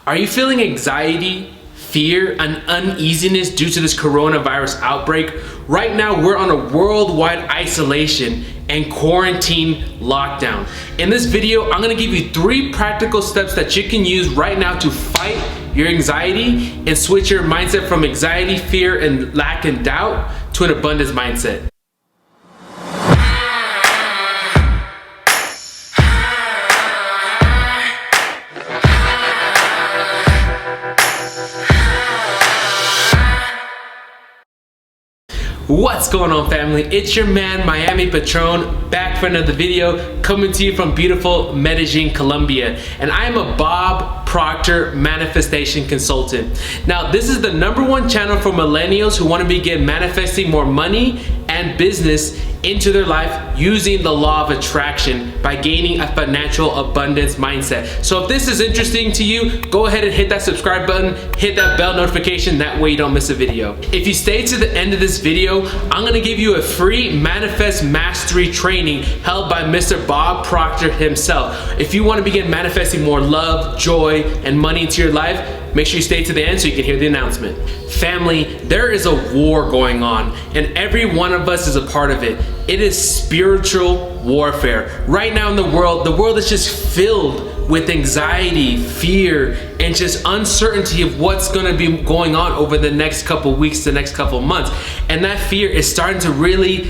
Are you feeling anxiety, fear, and uneasiness due to this coronavirus outbreak? Right now, we're on a worldwide isolation and quarantine lockdown. In this video, I'm gonna give you 3 practical steps that you can use right now to fight your anxiety and switch your mindset from anxiety, fear, and lack and doubt to an abundance mindset. What's going on, family? It's your man, Miami Patron, back for another video, coming to you from beautiful Medellin, Colombia. And I am a Bob Proctor Manifestation Consultant. Now, this is the #1 channel for millennials who want to begin manifesting more money and business into their life using the law of attraction by gaining a financial abundance mindset. So if this is interesting to you, go ahead and hit that subscribe button, hit that bell notification, that way you don't miss a video. If you stay to the end of this video, I'm gonna give you a free Manifest Mastery training held by Mr. Bob Proctor himself. If you wanna begin manifesting more love, joy, and money into your life, make sure you stay to the end so you can hear the announcement. Family, there is a war going on, and every one of us is a part of it. It is spiritual warfare. Right now in the world is just filled with anxiety, fear, and just uncertainty of what's gonna be going on over the next couple weeks, the next couple months. And that fear is starting to really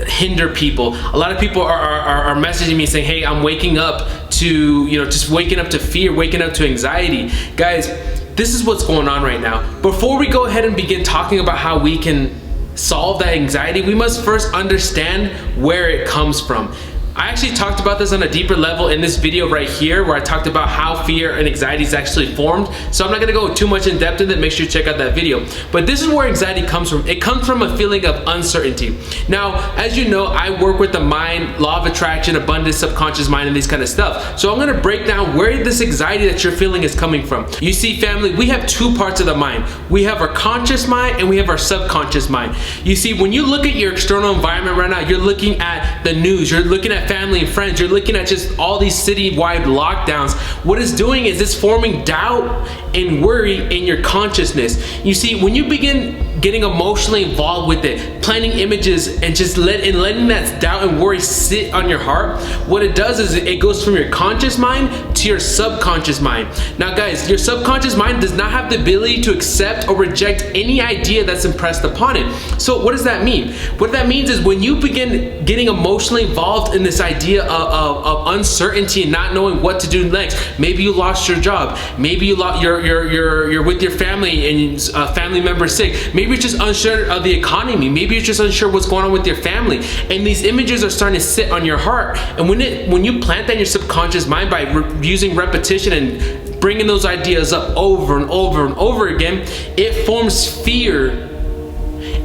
hinder people. A lot of people are messaging me saying, hey, I'm waking up to, just waking up to fear, waking up to anxiety. Guys, this is what's going on right now. Before we go ahead and begin talking about how we can solve that anxiety, we must first understand where it comes from. I actually talked about this on a deeper level in this video right here, where I talked about how fear and anxiety is actually formed. So I'm not gonna go too much in depth in it, make sure you check out that video. But this is where anxiety comes from. It comes from a feeling of uncertainty. Now, as you know, I work with the mind, law of attraction, abundance, subconscious mind, and these kind of stuff. So I'm gonna break down where this anxiety that you're feeling is coming from. You see, family, we have 2 parts of the mind. We have our conscious mind and we have our subconscious mind. You see, when you look at your external environment right now, you're looking at the news, you're looking at family and friends, you're looking at just all these city-wide lockdowns. What it's doing is it's forming doubt and worry in your consciousness. You see, when you begin getting emotionally involved with it, planning images and just letting that doubt and worry sit on your heart, what it does is it goes from your conscious mind to your subconscious mind. Now guys, your subconscious mind does not have the ability to accept or reject any idea that's impressed upon it. So what does that mean? What that means is when you begin getting emotionally involved in this idea of uncertainty and not knowing what to do next, maybe you lost your job, maybe you're with your family and a family member sick, maybe you're just unsure of the economy, maybe you're just unsure what's going on with your family, and these images are starting to sit on your heart. And when you plant that in your subconscious mind by using repetition and bringing those ideas up over and over and over again, it forms fear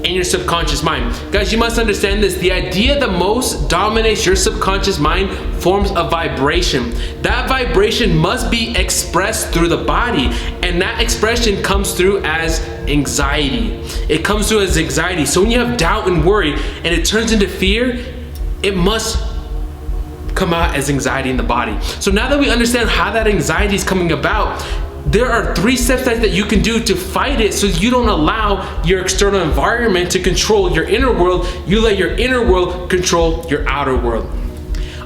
in your subconscious mind. Guys, you must understand this. The idea that most dominates your subconscious mind forms a vibration. That vibration must be expressed through the body, and that expression comes through as anxiety. It comes through as anxiety. So when you have doubt and worry and it turns into fear, it must come out as anxiety in the body. So now that we understand how that anxiety is coming about, there are 3 steps that you can do to fight it so you don't allow your external environment to control your inner world. You let your inner world control your outer world.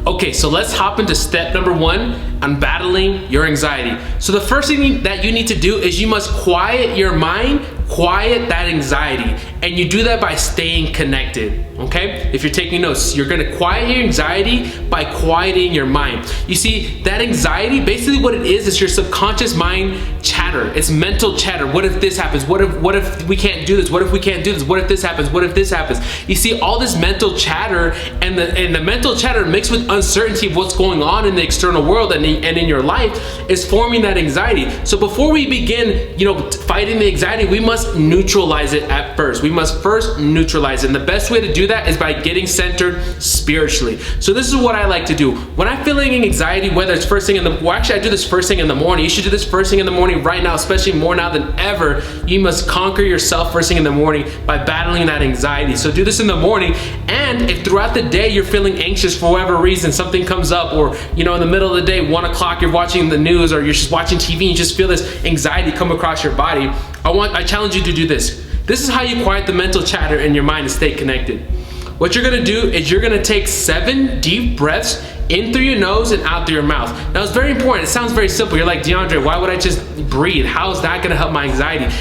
Okay, so let's hop into step #1 on battling your anxiety. So the first thing that you need to do is you must quiet your mind, quiet that anxiety, and you do that by staying connected, okay? If you're taking notes, you're gonna quiet your anxiety by quieting your mind. You see, that anxiety, basically what it is your subconscious mind chatter. It's mental chatter. What if this happens? What if we can't do this? What if we can't do this? What if this happens? What if this happens? You see, all this mental chatter, and the mental chatter mixed with uncertainty of what's going on in the external world and in your life is forming that anxiety. So before we begin, fighting the anxiety, we must neutralize it at first. We must first neutralize it. And the best way to do that is by getting centered spiritually. So this is what I like to do. When I'm feeling anxiety, whether it's first thing in the, well, actually I do this first thing in the morning. You should do this first thing in the morning right right now, especially more now than ever, you must conquer yourself first thing in the morning by battling that anxiety. So do this in the morning, and if throughout the day you're feeling anxious for whatever reason, something comes up, or in the middle of the day, 1 o'clock, you're watching the news or you're just watching TV and you just feel this anxiety come across your body, I challenge you to do this. This is how you quiet the mental chatter in your mind and stay connected. What you're gonna do is you're gonna take 7 deep breaths in through your nose and out through your mouth. Now it's very important. It sounds very simple. You're like, DeAndre, why would I just breathe? How is that gonna help my anxiety?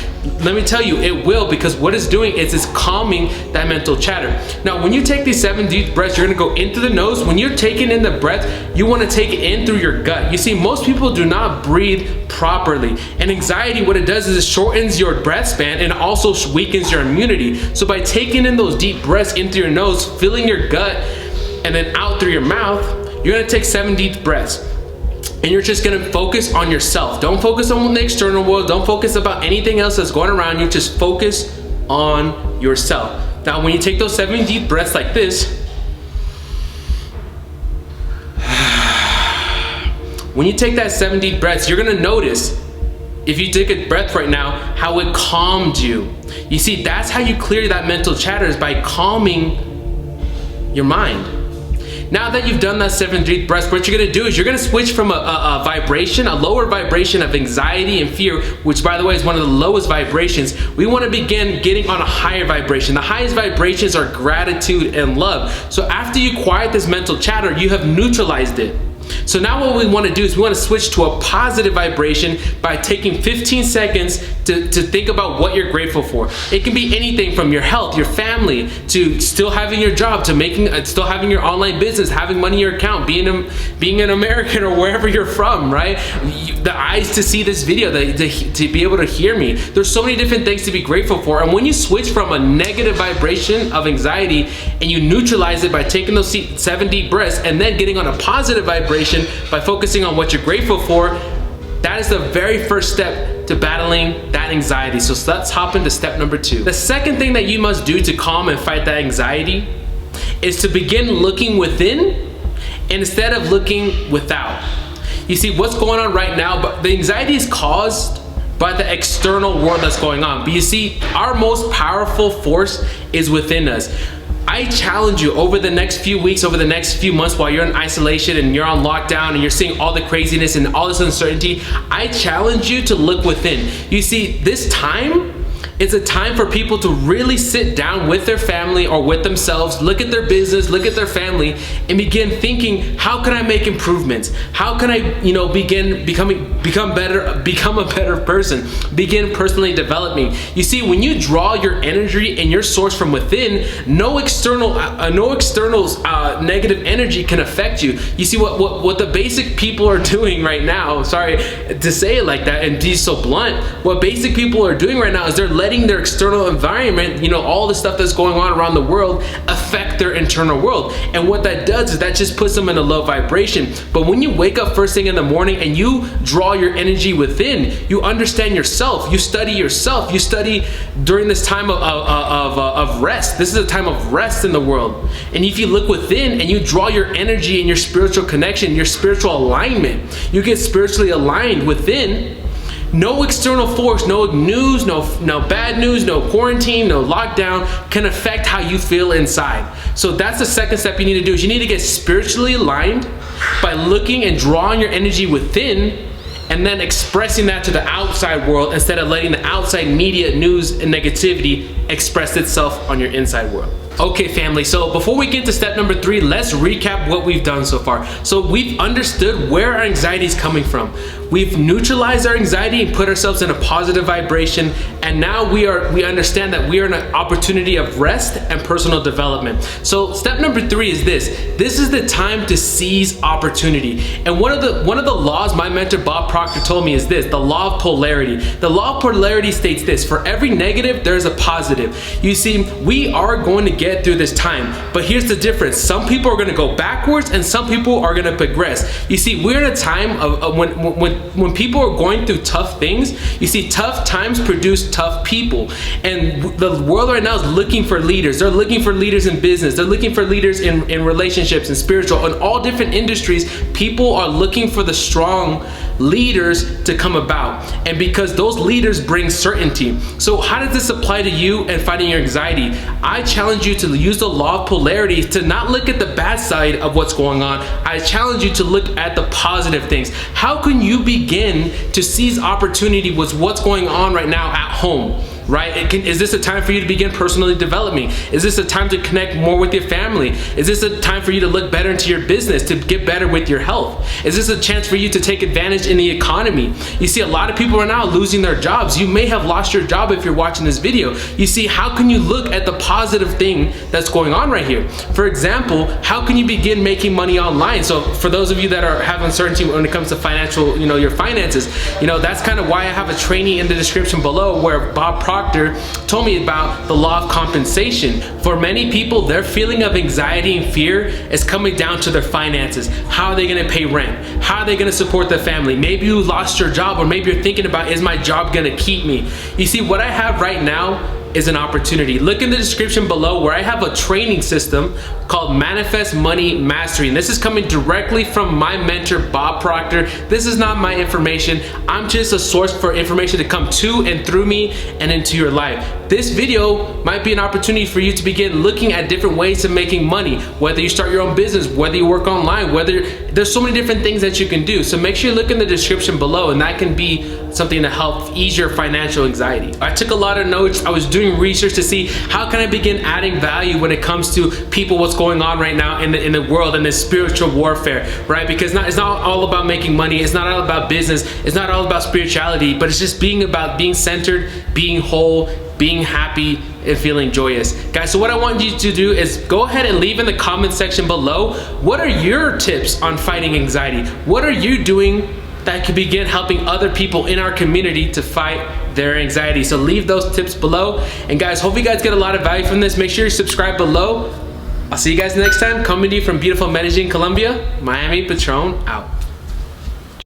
Let me tell you, it will, because what it's doing is it's calming that mental chatter. Now, when you take these 7 deep breaths, you're gonna go in through the nose. When you're taking in the breath, you wanna take it in through your gut. You see, most people do not breathe properly. And anxiety, what it does is it shortens your breath span and also weakens your immunity. So by taking in those deep breaths in through your nose, filling your gut, and then out through your mouth, you're gonna take 7 deep breaths. And you're just gonna focus on yourself. Don't focus on the external world. Don't focus about anything else that's going around you. Just focus on yourself. Now, when you take those 7 deep breaths like this, when you take that 7 deep breaths, you're gonna notice, if you take a breath right now, how it calmed you. You see, that's how you clear that mental chatter, is by calming your mind. Now that you've done that 7 deep breaths, what you're gonna do is you're gonna switch from a vibration, a lower vibration of anxiety and fear, which by the way is one of the lowest vibrations. We wanna begin getting on a higher vibration. The highest vibrations are gratitude and love. So after you quiet this mental chatter, you have neutralized it. So now what we want to do is we want to switch to a positive vibration by taking 15 seconds to think about what you're grateful for. It can be anything from your health, your family, to still having your job, to still having your online business, having money in your account, being an American or wherever you're from, right? The eyes to see this video, to be able to hear me. There's so many different things to be grateful for. And when you switch from a negative vibration of anxiety and you neutralize it by taking those 7 deep breaths and then getting on a positive vibration by focusing on what you're grateful for, that is the very first step to battling that anxiety. So let's hop into step number 2. The second thing that you must do to calm and fight that anxiety is to begin looking within instead of looking without. You see, what's going on right now, but the anxiety is caused by the external world that's going on. But you see, our most powerful force is within us. I challenge you, over the next few weeks, over the next few months, while you're in isolation and you're on lockdown and you're seeing all the craziness and all this uncertainty, I challenge you to look within. You see, this time, it's a time for people to really sit down with their family or with themselves, look at their business, look at their family, and begin thinking, how can I make improvements? How can I, become a better person, begin personally developing? You see, when you draw your energy and your source from within, no external negative energy can affect you. You see, what the basic people are doing right now, sorry to say it like that and be so blunt, what basic people are doing right now is they're letting their external environment, all the stuff that's going on around the world, affect their internal world. And what that does is that just puts them in a low vibration. But when you wake up first thing in the morning and you draw your energy within, you understand yourself, you study yourself, you study during this time of rest. This is a time of rest in the world. And if you look within and you draw your energy and your spiritual connection, your spiritual alignment, you get spiritually aligned within, no external force, no news, no bad news, no quarantine, no lockdown can affect how you feel inside. So that's the second step you need to do, is you need to get spiritually aligned by looking and drawing your energy within and then expressing that to the outside world instead of letting the outside media, news, and negativity express itself on your inside world. Okay, family, so before we get to step number 3, let's recap what we've done so far. So we've understood where our anxiety is coming from. We've neutralized our anxiety and put ourselves in a positive vibration, and now we understand that we are in an opportunity of rest and personal development. So step number 3 is this. This is the time to seize opportunity. And one of the laws my mentor Bob Proctor told me is this, the law of polarity. The law of polarity states this: for every negative, there's a positive. You see, we are going to get through this time, but here's the difference. Some people are going to go backwards and some people are going to progress. You see, we're in a time of when people are going through tough things. You see, tough times produce tough people, and the world right now is looking for leaders. They're looking for leaders in business, they're looking for leaders in relationships and spiritual, in all different industries. People are looking for the strong leaders to come about, and because those leaders bring certainty. So how does this apply to you and fighting your anxiety? I challenge you to use the law of polarity, to not look at the bad side of what's going on. I challenge you to look at the positive things. How can you begin to seize opportunity with what's going on right now at home? Right? Is this a time for you to begin personally developing? Is this a time to connect more with your family? Is this a time for you to look better into your business, to get better with your health? Is this a chance for you to take advantage in the economy? You see, a lot of people are now losing their jobs. You may have lost your job if you're watching this video. You see, how can you look at the positive thing that's going on right here? For example, how can you begin making money online? So for those of you that have uncertainty when it comes to financial, your finances, that's kind of why I have a training in the description below where Bob Proctor told me about the law of compensation. For many people, their feeling of anxiety and fear is coming down to their finances. How are they going to pay rent? How are they going to support their family? Maybe you lost your job, or maybe you're thinking about, is my job going to keep me? You see, what I have right now is an opportunity. Look in the description below where I have a training system called Manifest Money Mastery. And this is coming directly from my mentor, Bob Proctor. This is not my information. I'm just a source for information to come to and through me and into your life. This video might be an opportunity for you to begin looking at different ways of making money, whether you start your own business, whether you work online, there's so many different things that you can do. So make sure you look in the description below, and that can be something to help ease your financial anxiety. I took a lot of notes. I was doing research to see how can I begin adding value when it comes to people, what's going on right now in the world, and this spiritual warfare, right? Because it's not all about making money. It's not all about business. It's not all about spirituality, but it's just about being centered, being whole, being happy, and feeling joyous. Guys, so what I want you to do is go ahead and leave in the comment section below, what are your tips on fighting anxiety? What are you doing that could begin helping other people in our community to fight their anxiety? So leave those tips below. And guys, hope you guys get a lot of value from this. Make sure you subscribe below. I'll see you guys next time. Coming to you from beautiful Medellin, Colombia. Miami Patron out.